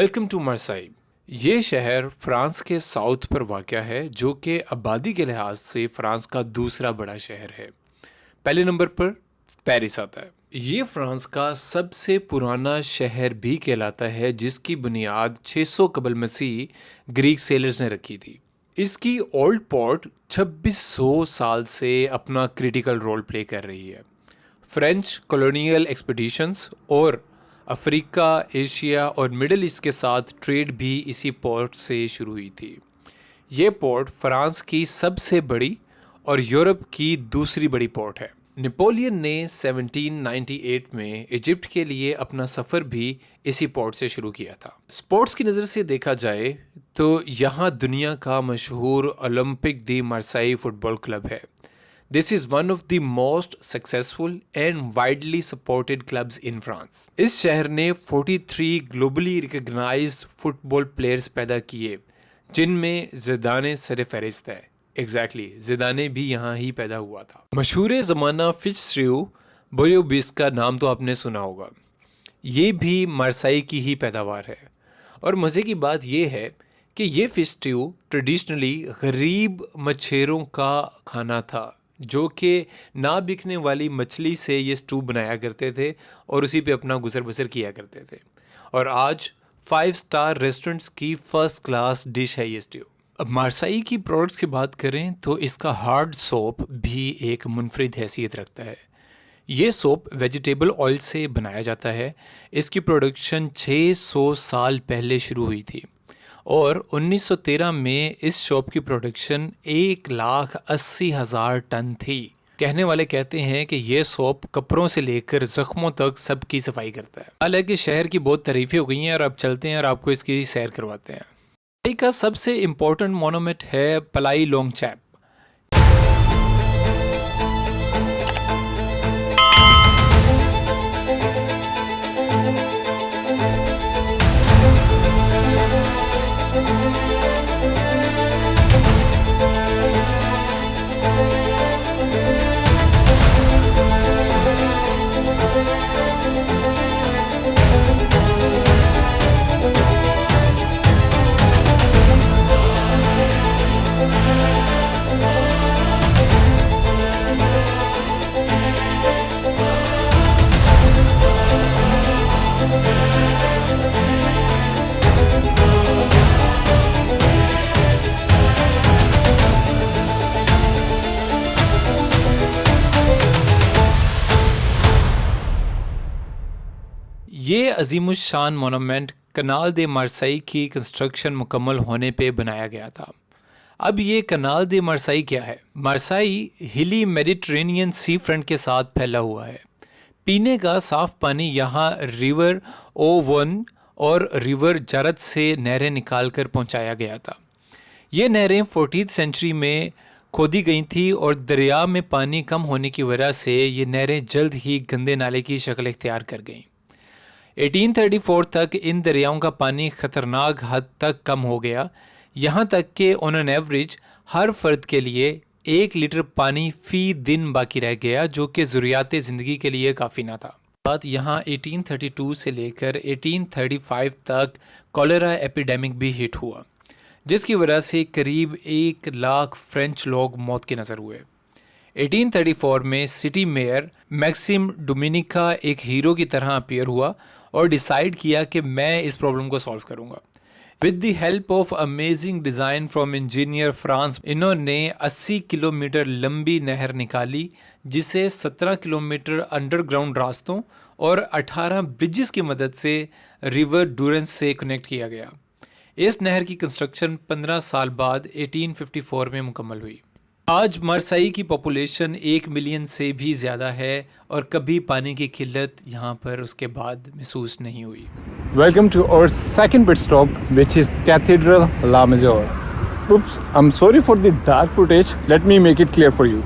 Welcome to मार्साई। ये शहर France के साउथ पर वाक़या है, जो कि आबादी के लिहाज से फ्रांस का दूसरा बड़ा शहर है। पहले नंबर पर पेरिस आता है। ये फ्रांस का सबसे पुराना शहर भी कहलाता है, जिसकी बुनियाद 600 कबल मसीह ग्रीक सेलर्स ने रखी थी। इसकी ओल्ड पोर्ट 2600 साल से अपना क्रिटिकल रोल प्ले कर रही है। फ्रेंच कॉलोनियल एक्सपीडिशंस और अफ्रीका, एशिया और मिडल ईस्ट के साथ ट्रेड भी इसी पोर्ट से शुरू हुई थी। ये पोर्ट फ्रांस की सबसे बड़ी और यूरोप की दूसरी बड़ी पोर्ट है। नेपोलियन ने 1798 में इजिप्ट के लिए अपना सफ़र भी इसी पोर्ट से शुरू किया था। स्पोर्ट्स की नज़र से देखा जाए तो यहाँ दुनिया का मशहूर ओलंपिक दी मार्साई फुटबॉल क्लब है। This is one of the most successful and widely supported clubs in France. इस शहर ने 43 globally recognized football players पैदा किए, जिनमें ज़िदाने सरफ़हरिस्त है। ज़िदाने भी यहाँ ही पैदा हुआ था। मशहूर ज़माना फिट्ज़रॉय बोयोबिस का नाम तो आपने सुना होगा। ये भी मार्साई की ही पैदावार है। और मज़े की बात ये है कि ये फिट्ज़रॉय ट्रेडिशनली गरीब मच्छेरों का खाना था, जो कि ना बिकने वाली मछली से ये स्टू बनाया करते थे और उसी पे अपना गुजर बसर किया करते थे। और आज 5 स्टार रेस्टोरेंट्स की फर्स्ट क्लास डिश है ये स्टू। अब मार्साई की प्रोडक्ट्स की बात करें तो इसका हार्ड सोप भी एक मुनफरिद हैसियत रखता है। ये सोप वेजिटेबल ऑयल से बनाया जाता है। इसकी प्रोडक्शन 600 साल पहले शुरू हुई थी और 1913 में इस शॉप की प्रोडक्शन 1,80,000 टन थी। कहने वाले कहते हैं कि ये सोप कपड़ों से लेकर जख्मों तक सबकी सफाई करता है। हालांकि शहर की बहुत तारीफें हो गई हैं और अब चलते हैं और आपको इसकी सैर करवाते हैं। मार्साई का सबसे इम्पोर्टेंट मोनूमेंट है पलाई लोंगचैप। ये अजीमुशान मोनूमेंट कनाल दे मार्साई की कंस्ट्रक्शन मुकम्मल होने पे बनाया गया था। अब ये कनाल दे मार्साई क्या है? मार्साई हिली मेडिटेरेनियन सी फ्रंट के साथ फैला हुआ है। पीने का साफ पानी यहाँ रिवर ओवन और रिवर जरद से नहरें निकाल कर पहुँचाया गया था। ये नहरें 14th सेंचुरी में खोदी गई थी और दरिया में पानी कम होने की वजह से ये नहरें जल्द ही गंदे नाले की शक्ल इख्तियार कर गईं। 1834 तक इन दरियाओं का पानी ख़तरनाक हद तक कम हो गया, यहाँ तक कि ऑन एन एवरेज हर फर्द के लिए 1 लीटर पानी फ़ी दिन बाकी रह गया, जो कि ज़रूरियात ज़िंदगी के लिए काफ़ी ना था। बात यहाँ 1832 से लेकर 1835 तक कॉलेरा एपिडेमिक भी हिट हुआ, जिसकी वजह से करीब 1 लाख फ्रेंच लोग मौत के नज़र हुए। 1834 में सिटी मेयर मैक्सिम डोमिनिका एक हीरो की तरह अपीयर हुआ और डिसाइड किया कि मैं इस प्रॉब्लम को सॉल्व करूंगा। With the help of amazing design from engineer France, इन्होंने 80 किलोमीटर लंबी नहर निकाली, जिसे 17 किलोमीटर अंडरग्राउंड रास्तों और 18 ब्रिजेस की मदद से रिवर डूरेंस से कनेक्ट किया गया। इस नहर की कंस्ट्रक्शन 15 साल बाद 1854 में मुकम्मल हुई। आज मार्साई की पॉपुलेशन 1 मिलियन से भी ज़्यादा है और कभी पानी की किल्लत यहाँ पर उसके बाद महसूस नहीं हुई। Welcome to our second pit stop, which is Cathedral La Major. Oops, I'm sorry for the dark footage. Let me make it clear for you.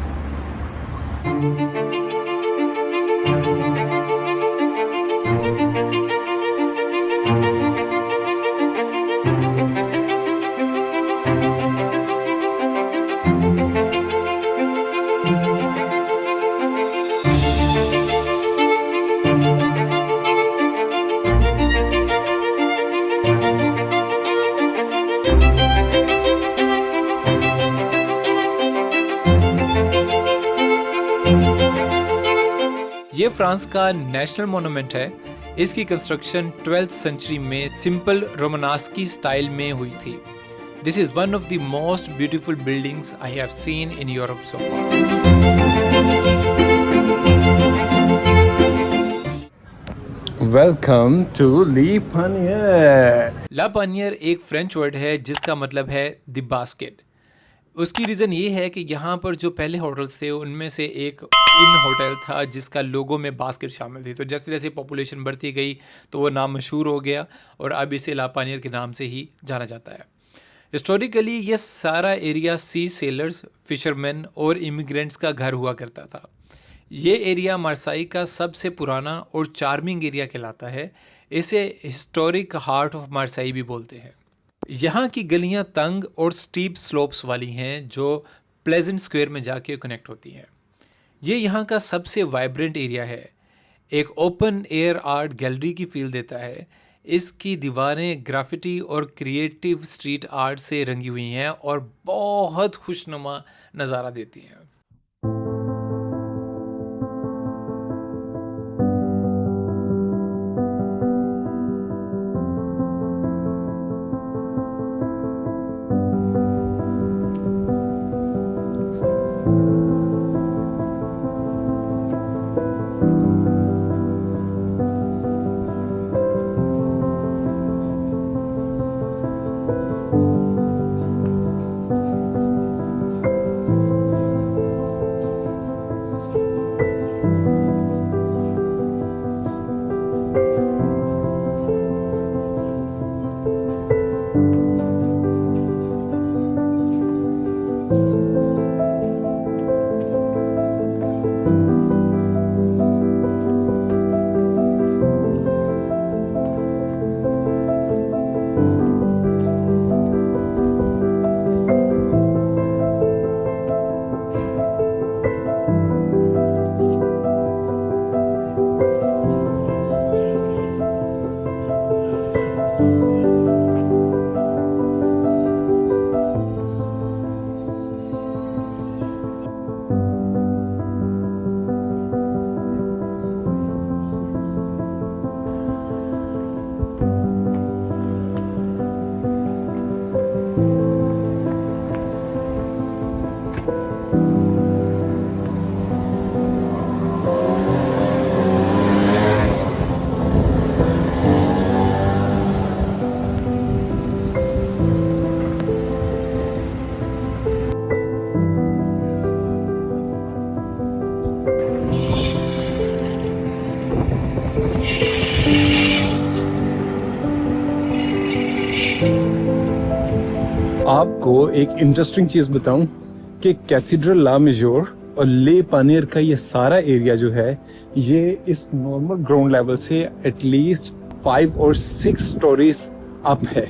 ये फ्रांस का नेशनल मोनूमेंट है। इसकी कंस्ट्रक्शन 12th सेंचुरी में simple Romanesque style में हुई थी। This is one of the most beautiful buildings I have seen in Europe so far. Welcome to Le Panier. La Panier एक French word है जिसका मतलब है द बास्केट। उसकी रीज़न ये है कि यहाँ पर जो पहले होटल्स थे उनमें से एक इन होटल था जिसका लोगो में बास्केट शामिल थी। तो जैसे जैसे पॉपुलेशन बढ़ती गई तो वो नाम मशहूर हो गया और अब इसे ला पानियर के नाम से ही जाना जाता है। हिस्टोरिकली ये सारा एरिया सी सेलर्स, फिशरमैन और इमिग्रेंट्स का घर हुआ करता था। ये एरिया मार्साई का सबसे पुराना और चार्मिंग एरिया कहलाता है। इसे हिस्टोरिक हार्ट ऑफ मार्साई भी बोलते हैं। यहाँ की गलियाँ तंग और स्टीप स्लोप्स वाली हैं जो प्लेजेंट स्क्वायर में जाके कनेक्ट होती हैं। ये यहाँ का सबसे वाइब्रेंट एरिया है। एक ओपन एयर आर्ट गैलरी की फील देता है। इसकी दीवारें ग्राफिटी और क्रिएटिव स्ट्रीट आर्ट से रंगी हुई हैं और बहुत खुशनुमा नज़ारा देती हैं। आपको एक इंटरेस्टिंग चीज बताऊं कि कैथेड्रल ला मेजोर और ले पानियर का ये सारा एरिया जो है ये इस नॉर्मल ग्राउंड लेवल से एटलीस्ट 5 और 6 स्टोरीज अप है।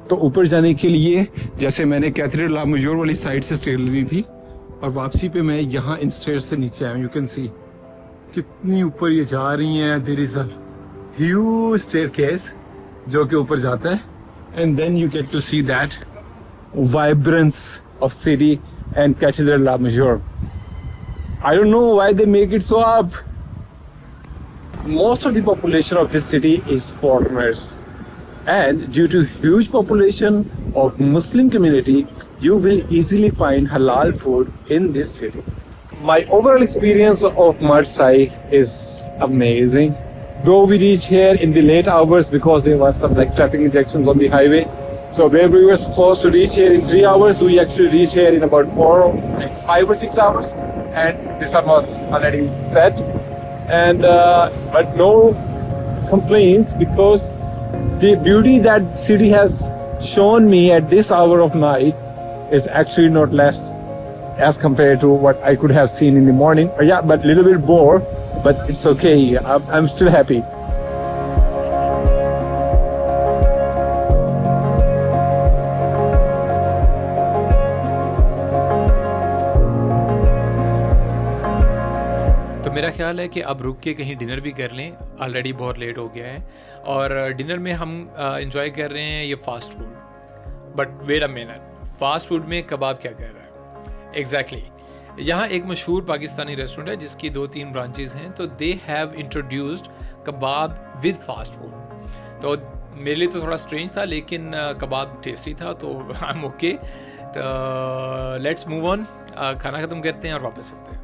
तो ऊपर जाने के लिए जैसे मैंने कैथेड्रल ला मेजोर वाली साइड से स्टेयर ली थी और वापसी पे मैं यहाँ इन स्टेयर से नीचे आया। यू कैन सी कितनी ऊपर ये जा रही हैं। There is a huge staircase जो कि ऊपर जाता है and then you get to see that vibrance of city and Cathedral La Major. I don't know why they make it so up. Most of the population of this city is foreigners, and due to huge population of Muslim community, you will easily find halal food in this city. My overall experience of Marseille is amazing. Though we reached here in the late hours because there was some like traffic injections on the highway. So where we were supposed to reach here in 3 hours, we actually reached here in about 5 or 6 hours, and the sun was already set. And but no complaints because the beauty that city has shown me at this hour of night is actually not less as compared to what I could have seen in the morning. Yeah, but a little bit more, but it's okay. I'm still happy. मेरा ख्याल है कि अब रुक के कहीं dinner भी कर लें। ऑलरेडी बहुत लेट हो गया है और डिनर में हम इंजॉय कर रहे हैं ये fast food. But wait a minute, fast food में कबाब क्या कर रहा है? एग्जैक्टली यहाँ एक मशहूर पाकिस्तानी रेस्टोरेंट है जिसकी 2-3 ब्रांचेस हैं, तो they have introduced kebab with fast food. तो मेरे लिए तो थोड़ा स्ट्रेंज था, लेकिन कबाब टेस्टी था, तो आई एम ओके। तो लेट्स मूव ऑन, खाना ख़त्म करते हैं और वापस चलते हैं।